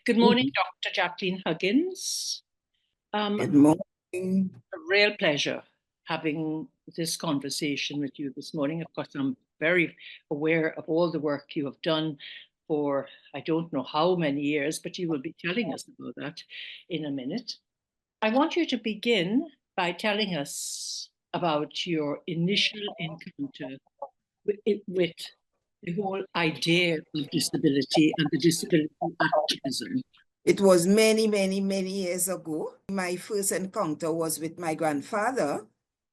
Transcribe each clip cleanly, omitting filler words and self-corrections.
Good morning, Dr. Jacqueline Huggins. Good morning. A real pleasure having this conversation with you this morning. Of course, I'm very aware of all the work you have done for I don't know how many years, but you will be telling us about that in a minute. I want you to begin by telling us about your initial encounter with the whole idea of disability and the disability activism. It was many, many, many years ago. My first encounter was with my grandfather,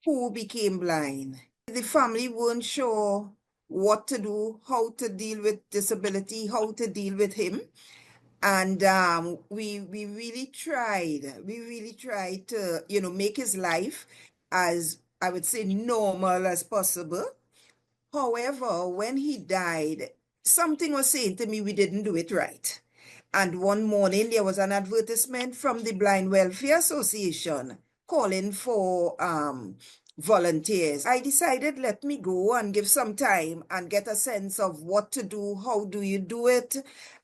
who became blind. The family weren't sure what to do, how to deal with disability, how to deal with him. And we really tried. We really tried to, make his life as, I would say, normal as possible. However, when he died, something was saying to me we didn't do it right. And one morning there was an advertisement from the Blind Welfare Association calling for volunteers. I decided let me go and give some time and get a sense of what to do, how do you do it.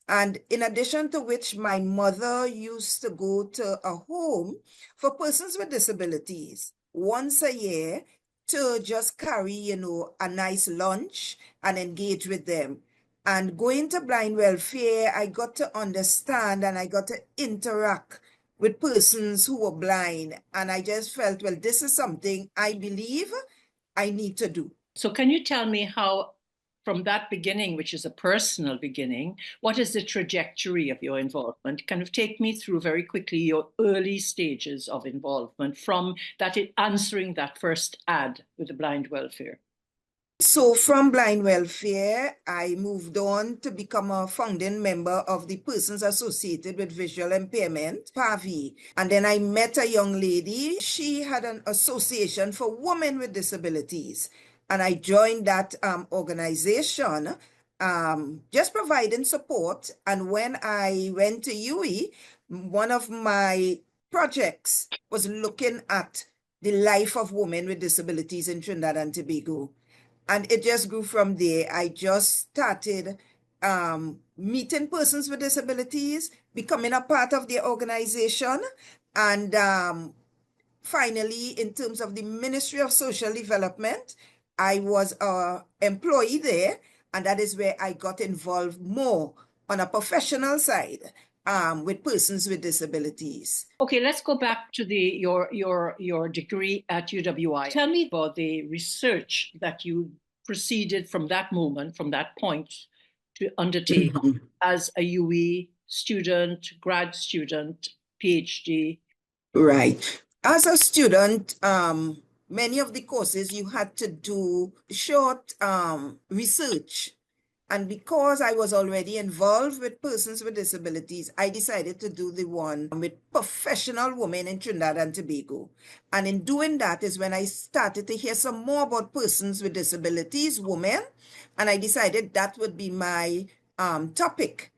And in addition to which, my mother used to go to a home for persons with disabilities once a year to just carry, a nice lunch and engage with them. And going to blind welfare, I got to understand and I got to interact with persons who were blind. And I just felt, well, this is something I believe I need to do. So can you tell me how, from that beginning, which is a personal beginning, what is the trajectory of your involvement? Kind of take me through very quickly your early stages of involvement from that answering that first ad with the blind welfare. So from blind welfare, I moved on to become a founding member of the Persons Associated with Visual Impairment, PAVI. And then I met a young lady. She had an association for women with disabilities. And I joined that organization, just providing support. And when I went to UWI, one of my projects was looking at the life of women with disabilities in Trinidad and Tobago. And it just grew from there. I just started meeting persons with disabilities, becoming a part of their organization. And finally, in terms of the Ministry of Social Development, I was an employee there. And that is where I got involved more on a professional side with persons with disabilities. Okay, let's go back to your degree at UWI. Tell me about the research that you proceeded from that moment, from that point, to undertake as a UE student, grad student, PhD. Right. As a student, many of the courses you had to do short research. And because I was already involved with persons with disabilities, I decided to do the one with professional women in Trinidad and Tobago. And in doing that is when I started to hear some more about persons with disabilities, women, and I decided that would be my topic.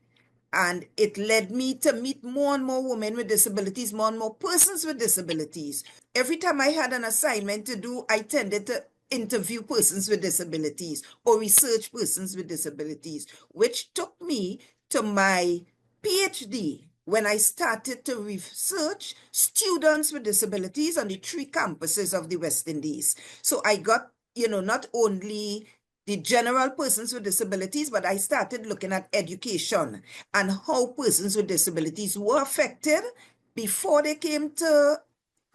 And it led me to meet more and more women with disabilities, more and more persons with disabilities. Every time I had an assignment to do, I tended to interview persons with disabilities or research persons with disabilities, which took me to my PhD when I started to research students with disabilities on the 3 campuses of the West Indies. So I got, not only the general persons with disabilities, but I started looking at education and how persons with disabilities were affected before they came to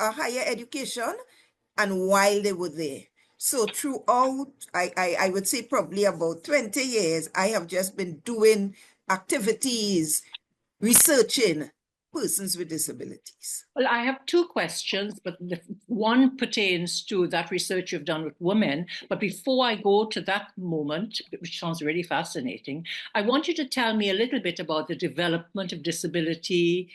a higher education and while they were there. So throughout, I would say probably about 20 years, I have just been doing activities, researching persons with disabilities. Well, I have 2 questions, but one pertains to that research you've done with women. But before I go to that moment, which sounds really fascinating, I want you to tell me a little bit about the development of disability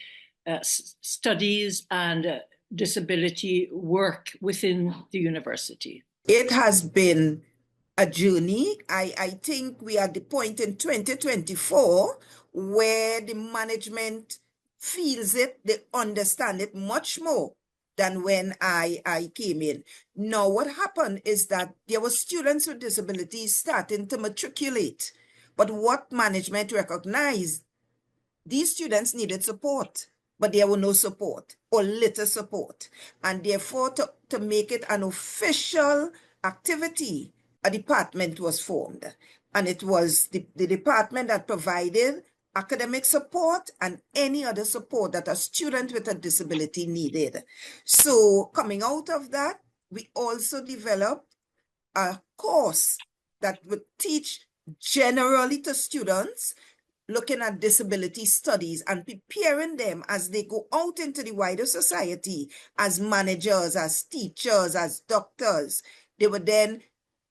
studies and disability work within the university. It has been a journey. I think we are at the point in 2024 where the management feels it, they understand it much more than when I came in. Now, what happened is that there were students with disabilities starting to matriculate. But what management recognized these students needed support, but there were no support or little support. And therefore, to make it an official activity, a department was formed. And it was the department that provided academic support and any other support that a student with a disability needed. So coming out of that, we also developed a course that would teach generally to students looking at disability studies and preparing them as they go out into the wider society as managers, as teachers, as doctors. They were then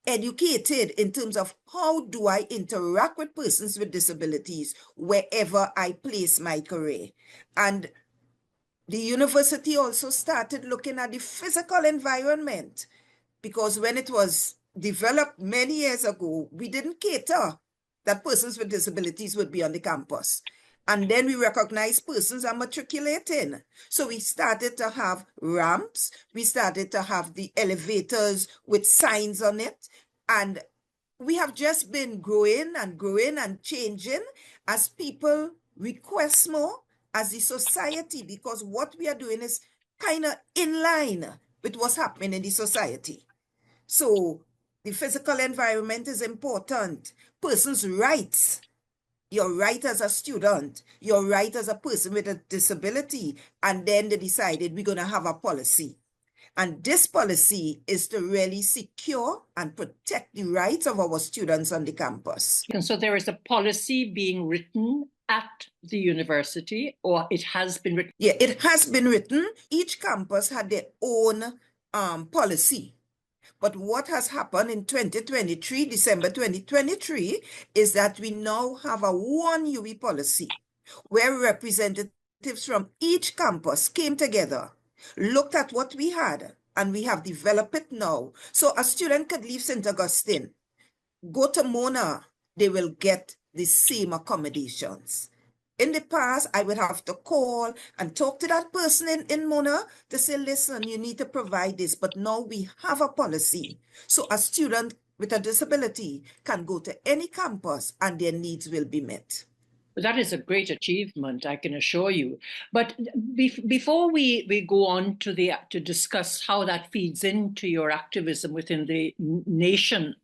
educated in terms of how do I interact with persons with disabilities wherever I place my career. And the university also started looking at the physical environment, because when it was developed many years ago, we didn't cater that persons with disabilities would be on the campus. And then we recognized persons are matriculating. So we started to have ramps. We started to have the elevators with signs on it. And we have just been growing and changing as people request more, as the society, because what we are doing is kind of in line with what's happening in the society. So the physical environment is important. Persons' rights, your right as a student, your right as a person with a disability, and then they decided we're going to have a policy. And this policy is to really secure and protect the rights of our students on the campus. And so there is a policy being written at the university, or it has been written? Yeah, it has been written. Each campus had their own policy. But what has happened in 2023, December 2023, is that we now have a one UWI policy where representatives from each campus came together, looked at what we had, and we have developed it now. So a student could leave St. Augustine, go to Mona, they will get the same accommodations. In the past, I would have to call and talk to that person in Mona to say, listen, you need to provide this. But now we have a policy. So a student with a disability can go to any campus and their needs will be met. That is a great achievement, I can assure you. But before we go on to discuss how that feeds into your activism within the nation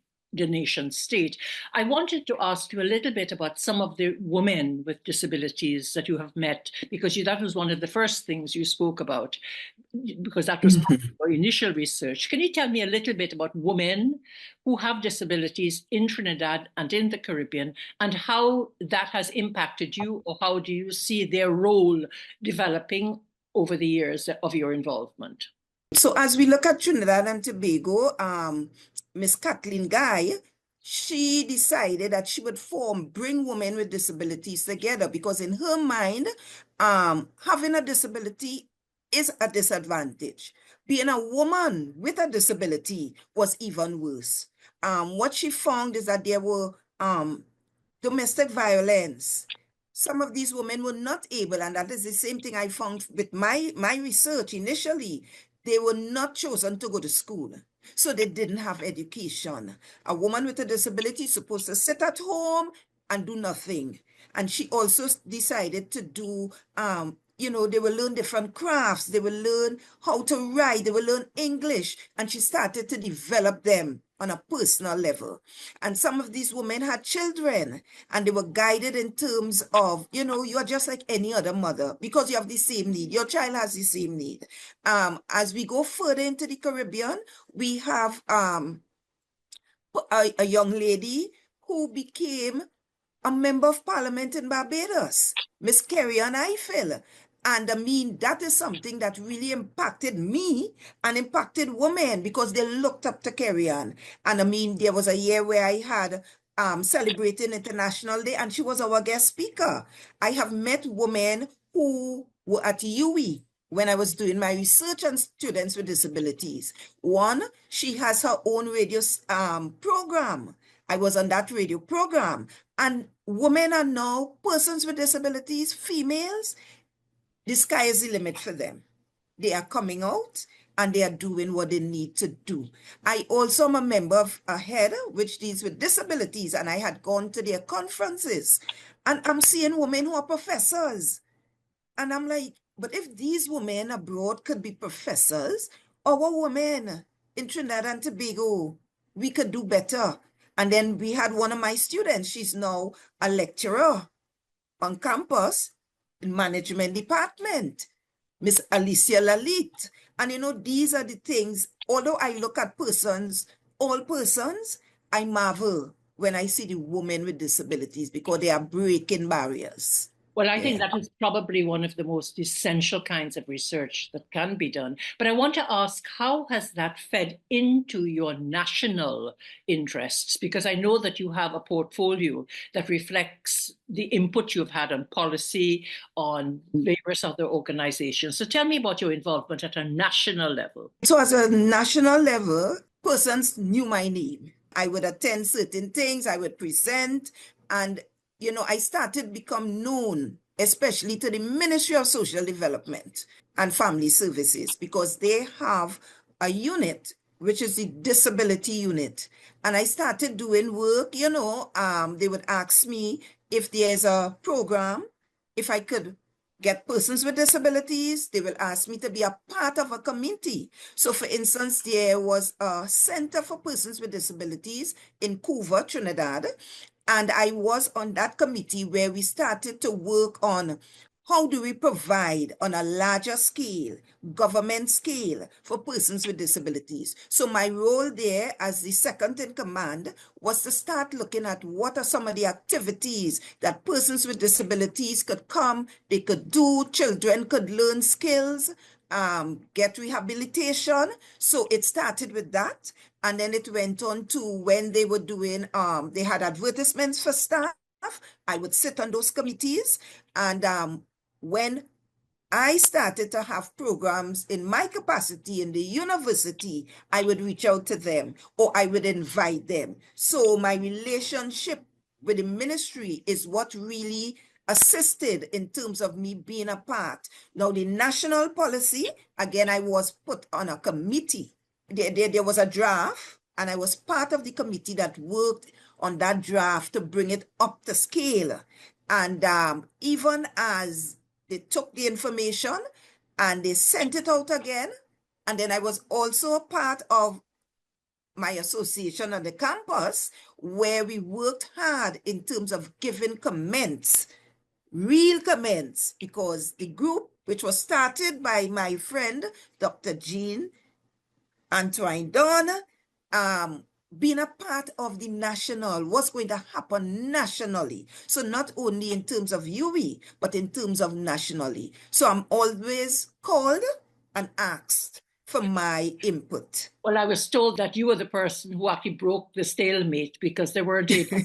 state, I wanted to ask you a little bit about some of the women with disabilities that you have met, because that was one of the first things you spoke about, because that was part of your initial research. Can you tell me a little bit about women who have disabilities in Trinidad and in the Caribbean, and how that has impacted you, or how do you see their role developing over the years of your involvement? So as we look at Trinidad and Tobago, Miss Jacqueline Guy, she decided that she would bring women with disabilities together, because in her mind, having a disability is a disadvantage. Being a woman with a disability was even worse. What she found is that there were domestic violence. Some of these women were not able, and that is the same thing I found with my research initially. They were not chosen to go to school, so they didn't have education. A woman with a disability is supposed to sit at home and do nothing. And she also decided to do, they will learn different crafts. They will learn how to write. They will learn English. And she started to develop them on a personal level. And some of these women had children, and they were guided in terms of, you are just like any other mother because you have the same need. Your child has the same need. As we go further into the Caribbean, we have a young lady who became a member of parliament in Barbados, Miss Carrie-Ann Eiffel. And I mean, that is something that really impacted me and impacted women, because they looked up to Carrie-Ann. And I mean, there was a year where I had celebrating International Day, and she was our guest speaker. I have met women who were at UWI when I was doing my research on students with disabilities. One, she has her own radio program. I was on that radio program. And women are now persons with disabilities, females. The sky is the limit for them. They are coming out and they are doing what they need to do. I also am a member of a head which deals with disabilities, and I had gone to their conferences. And I'm seeing women who are professors. And I'm like, but if these women abroad could be professors, our women in Trinidad and Tobago, we could do better. And then we had one of my students, she's now a lecturer on campus in management department, Miss Alicia Lalit. And these are the things, although I look at persons, all persons, I marvel when I see the women with disabilities because they are breaking barriers. Well, I think Yeah. that is probably one of the most essential kinds of research that can be done. But I want to ask, how has that fed into your national interests? Because I know that you have a portfolio that reflects the input you've had on policy, on various other organizations. So tell me about your involvement at a national level. So as a national level, persons knew my name. I would attend certain things, I would present, and I started become known, especially to the Ministry of Social Development and Family Services, because they have a unit which is the disability unit. And I started doing work, they would ask me if there's a program, if I could get persons with disabilities, they will ask me to be a part of a committee. So for instance, there was a Center for Persons with Disabilities in Couva, Trinidad, and I was on that committee where we started to work on how do we provide on a larger scale, government scale, for persons with disabilities. So my role there as the second in command was to start looking at what are some of the activities that persons with disabilities could come, they could do, children could learn skills, get rehabilitation. So it started with that. And then it went on to when they were doing, they had advertisements for staff. I would sit on those committees. And when I started to have programs in my capacity in the university, I would reach out to them or I would invite them. So my relationship with the ministry is what really assisted in terms of me being a part. Now, the national policy, again, I was put on a committee. There was a draft, and I was part of the committee that worked on that draft to bring it up to scale. And even as they took the information and they sent it out again. And then I was also a part of my association on the campus where we worked hard in terms of giving comments, real comments, because the group, which was started by my friend, Dr. Jean Antoine Dunne, being a part of the national, what's going to happen nationally. So not only in terms of UWI, but in terms of nationally. So I'm always called and asked for my input. Well, I was told that you were the person who actually broke the stalemate because there weren't able.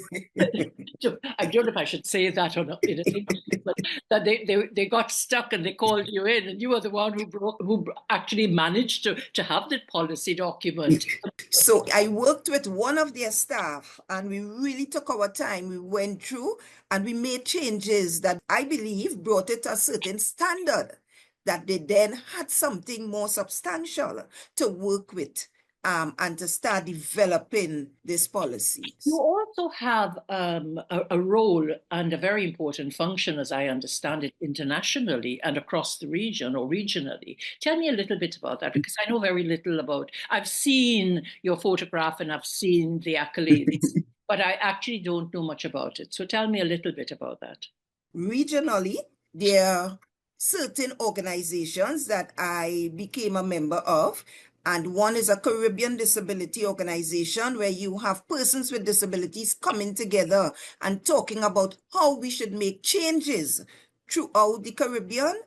I don't know if I should say that or not in English, but that they got stuck and they called you in, and you were the one who actually managed to have that policy document. So I worked with one of their staff and we really took our time. We went through and we made changes that I believe brought it to a certain standard that they then had something more substantial to work with and to start developing these policies. You also have a role and a very important function, as I understand it, internationally and across the region or regionally. Tell me a little bit about that, because I know very little about. I've seen your photograph and I've seen the accolades, but I actually don't know much about it. So tell me a little bit about that. Regionally, there are certain organizations that I became a member of. And one is a Caribbean disability organization where you have persons with disabilities coming together and talking about how we should make changes throughout the Caribbean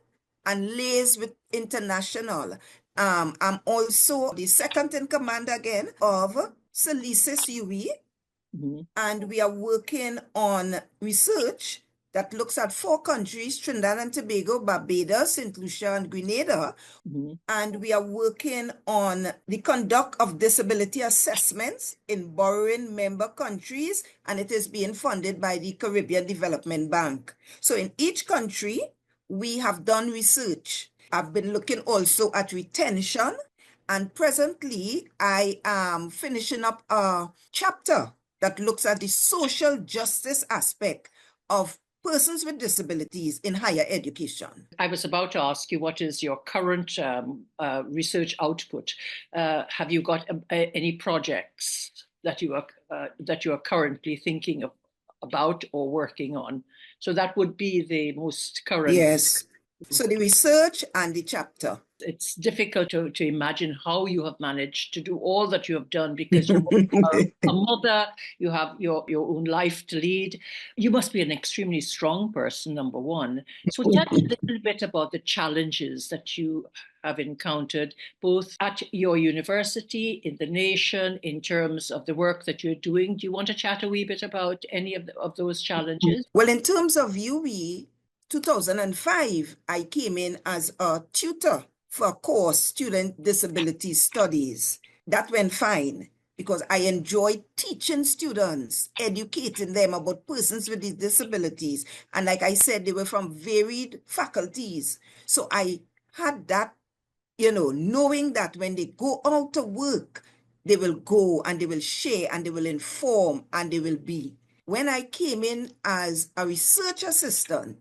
and liaise with international. I'm also the second in command again of Salisis UWI, and we are working on research that looks at 4 countries, Trinidad and Tobago, Barbados, St. Lucia, and Grenada. And we are working on the conduct of disability assessments in borrowing member countries, and it is being funded by the Caribbean Development Bank. So in each country, we have done research. I've been looking also at retention, and presently I am finishing up a chapter that looks at the social justice aspect of persons with disabilities in higher education. I was about to ask you, what is your current research output? Have you got any projects that you are currently thinking about or working on? So that would be the most current. Yes. So the research and the chapter. It's difficult to imagine how you have managed to do all that you have done, because you are a mother, you have your own life to lead. You must be an extremely strong person, number one. So tell us a little bit about the challenges that you have encountered, both at your university, in the nation, in terms of the work that you're doing. Do you want to chat a wee bit about any of those challenges? Well, in terms of UWI, 2005, I came in as a tutor for a course, Student Disability Studies. That went fine because I enjoyed teaching students, educating them about persons with these disabilities. And like I said, they were from varied faculties. So I had that, knowing that when they go out to work, they will go and they will share and they will inform and they will be. When I came in as a research assistant,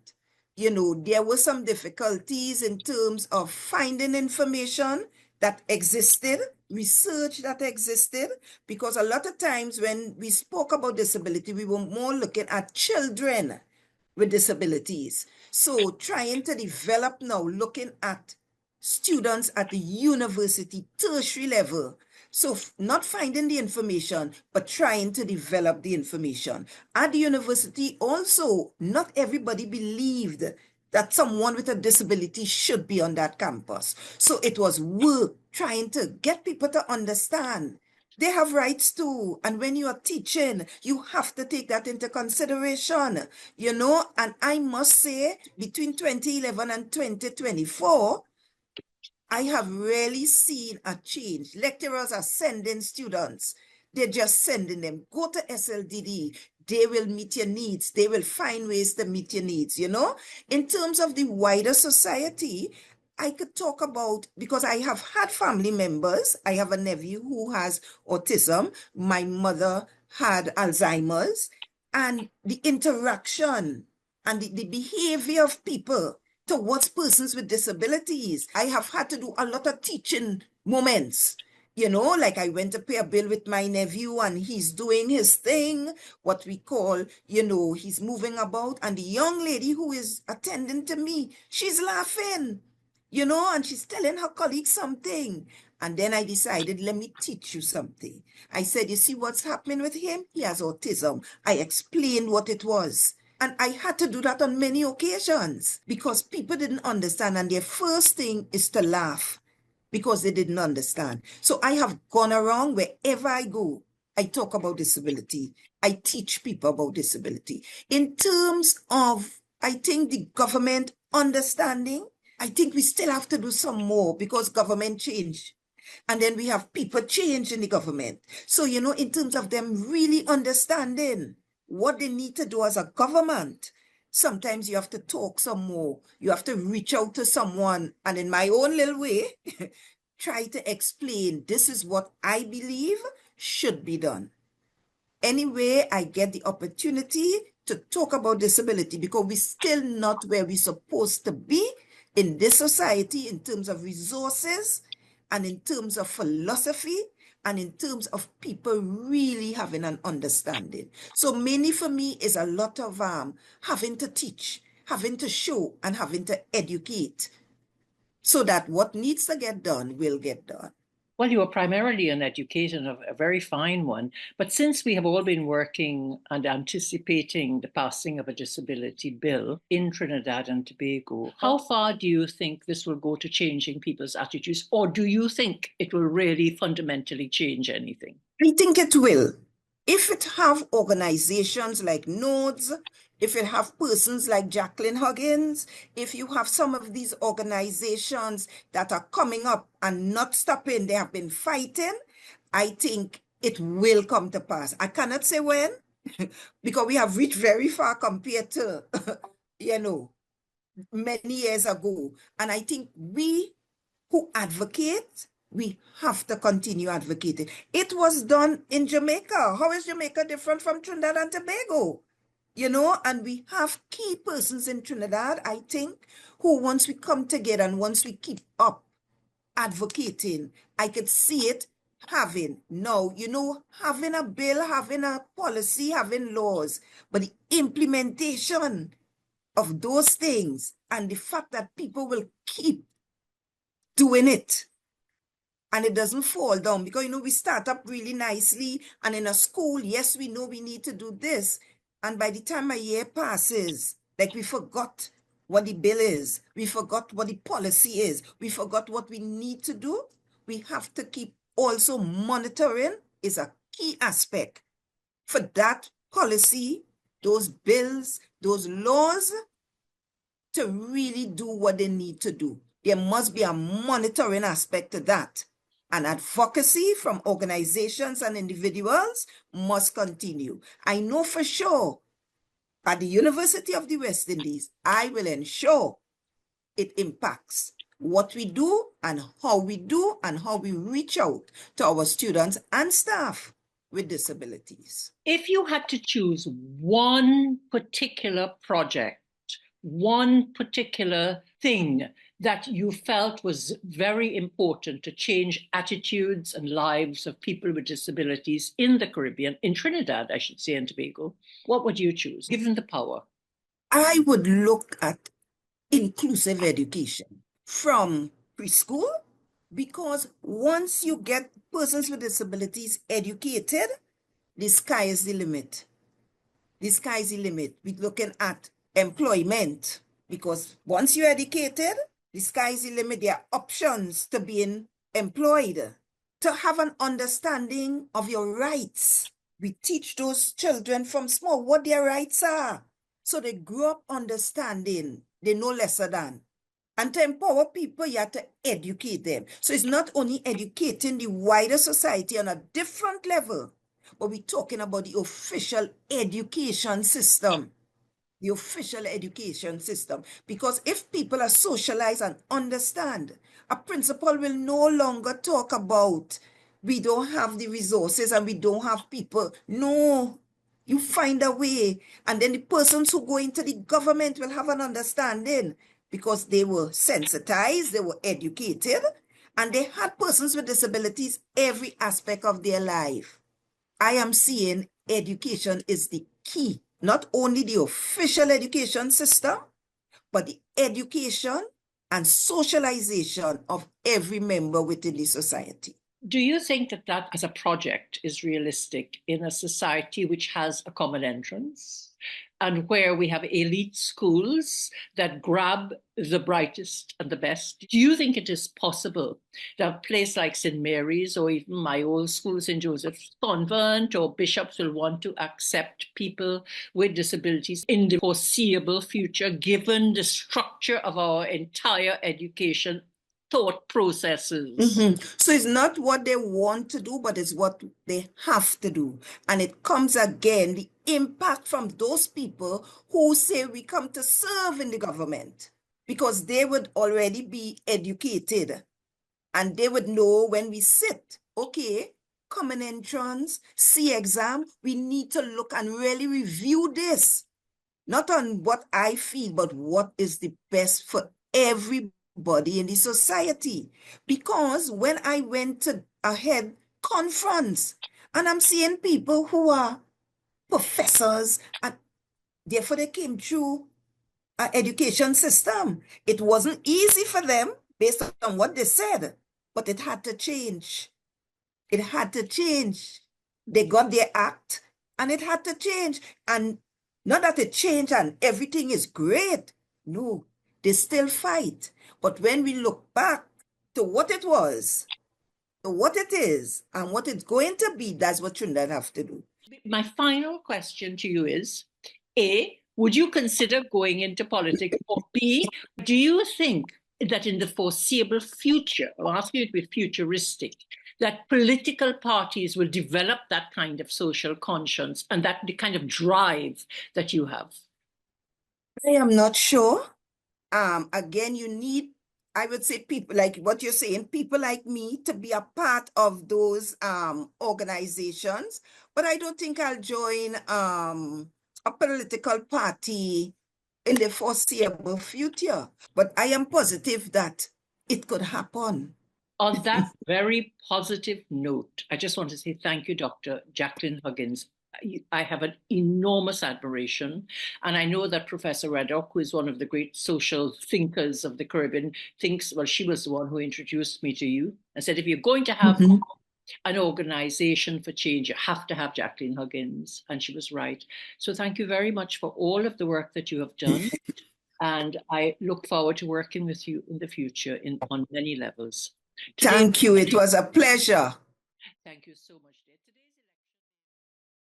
there were some difficulties in terms of finding information that existed, research that existed, because a lot of times when we spoke about disability, we were more looking at children with disabilities. So trying to develop now, looking at students at the university, tertiary level. So not finding the information, but trying to develop the information. At the university also, not everybody believed that someone with a disability should be on that campus. So it was work trying to get people to understand they have rights too. And when you are teaching, you have to take that into consideration, and I must say between 2011 and 2024, I have really seen a change. Lecturers are sending students. They're just sending them. Go to SLDD. They will meet your needs. They will find ways to meet your needs, In terms of the wider society, I could talk about, because I have had family members. I have a nephew who has autism. My mother had Alzheimer's. And the interaction and the behavior of people towards persons with disabilities. I have had to do a lot of teaching moments. Like I went to pay a bill with my nephew and he's doing his thing, what we call, he's moving about. And the young lady who is attending to me, she's laughing, and she's telling her colleague something. And then I decided, let me teach you something. I said, you see what's happening with him? He has autism. I explained what it was. And I had to do that on many occasions because people didn't understand. And their first thing is to laugh because they didn't understand. So I have gone around wherever I go. I talk about disability. I teach people about disability. In terms of, I think, the government understanding, I think we still have to do some more because government changed. And then we have people change in the government. So, in terms of them really understanding what they need to do as a government, sometimes you have to talk some more. You have to reach out to someone. And in my own little way, try to explain, this is what I believe should be done. Anyway, I get the opportunity to talk about disability because we're still not where we're supposed to be in this society in terms of resources and in terms of philosophy and in terms of people really having an understanding. So mainly for me is a lot of having to teach, having to show, and having to educate so that what needs to get done will get done. Well, you are primarily an educator, and a very fine one. But since we have all been working and anticipating the passing of a disability bill in Trinidad and Tobago, how far do you think this will go to changing people's attitudes? Or do you think it will really fundamentally change anything? I think it will. If it have organizations like Nodes, if it have persons like Jacqueline Huggins, if you have some of these organizations that are coming up and not stopping, they have been fighting, I think it will come to pass. I cannot say when, because we have reached very far compared to, many years ago. And I think we who advocate, we have to continue advocating. It was done in Jamaica. How is Jamaica different from Trinidad and Tobago? you know, and we have key persons in Trinidad, I think, who once we come together and once we keep up advocating, I could see it having, no, you know, having a bill, having a policy, having laws, but the implementation of those things and the fact that people will keep doing it and it doesn't fall down, because, you know, we start up really nicely and in a school, yes, we know we need to do this. And by the time a year passes, like we forgot what the bill is, we forgot what the policy is, we forgot what we need to do. We have to keep also monitoring is a key aspect for that policy, those bills, those laws to really do what they need to do. There must be a monitoring aspect to that. And advocacy from organizations and individuals must continue. I know for sure at the University of the West Indies, I will ensure it impacts what we do and how we reach out to our students and staff with disabilities. If you had to choose one particular project, one particular thing that you felt was very important to change attitudes and lives of people with disabilities in the Caribbean, in Trinidad, I should say, and Tobago, what would you choose, given the power? I would look at inclusive education from preschool, because once you get persons with disabilities educated, the sky is the limit. The sky is the limit. We're looking at employment, because once you're educated, the sky is the limit. There are options to being employed, to have an understanding of your rights. We teach those children from small what their rights are. So they grow up understanding they know lesser than. And to empower people, you have to educate them. So it's not only educating the wider society on a different level, but we're talking about the official education system. The official education system. Because if people are socialized and understand, a principal will no longer talk about we don't have the resources and we don't have people. No, you find a way. And then the persons who go into the government will have an understanding because they were sensitized, they were educated, and they had persons with disabilities every aspect of their life. I am seeing education is the key, not only the official education system, but the education and socialization of every member within the society. Do you think that that as a project is realistic in a society which has a common entrance and where we have elite schools that grab the brightest and the best? Do you think it is possible that a place like St. Mary's or even my old school, St. Joseph's Convent or bishops will want to accept people with disabilities in the foreseeable future, given the structure of our entire education thought processes? So it's not what they want to do, but it's what they have to do. And it comes again, the impact from those people who say we come to serve in the government, because they would already be educated and they would know when we sit, okay, common entrance, C exam, we need to look and really review this. Not on what I feel, but what is the best for everybody in the society. Because when I went to a head conference and I'm seeing people who are professors and therefore they came through our education system. It wasn't easy for them based on what they said, but it had to change. It had to change. They got their act and it had to change. And not that it changed and everything is great. No, they still fight. But when we look back to what it was, to what it is, and what it's going to be, that's what Trinidad have to do. My final question to you is, A, would you consider going into politics? Or B, do you think that in the foreseeable future, I'll ask you to be futuristic, that political parties will develop that kind of social conscience and that the kind of drive that you have? I am not sure. Again, you need, I would say, people like what you're saying, people like me to be a part of those organizations. But I don't think I'll join a political party in the foreseeable future, but I am positive that it could happen. On that very positive note, I just want to say thank you, Dr. Jacqueline Huggins. I have an enormous admiration, and I know that Professor Reddock, who is one of the great social thinkers of the Caribbean, thinks, well, she was the one who introduced me to you and said, if you're going to have an organization for change, you have to have Jacqueline Huggins, and she was right. So thank you very much for all of the work that you have done, and I look forward to working with you in the future on many levels. Today, Thank you. It was a pleasure. thank you so much.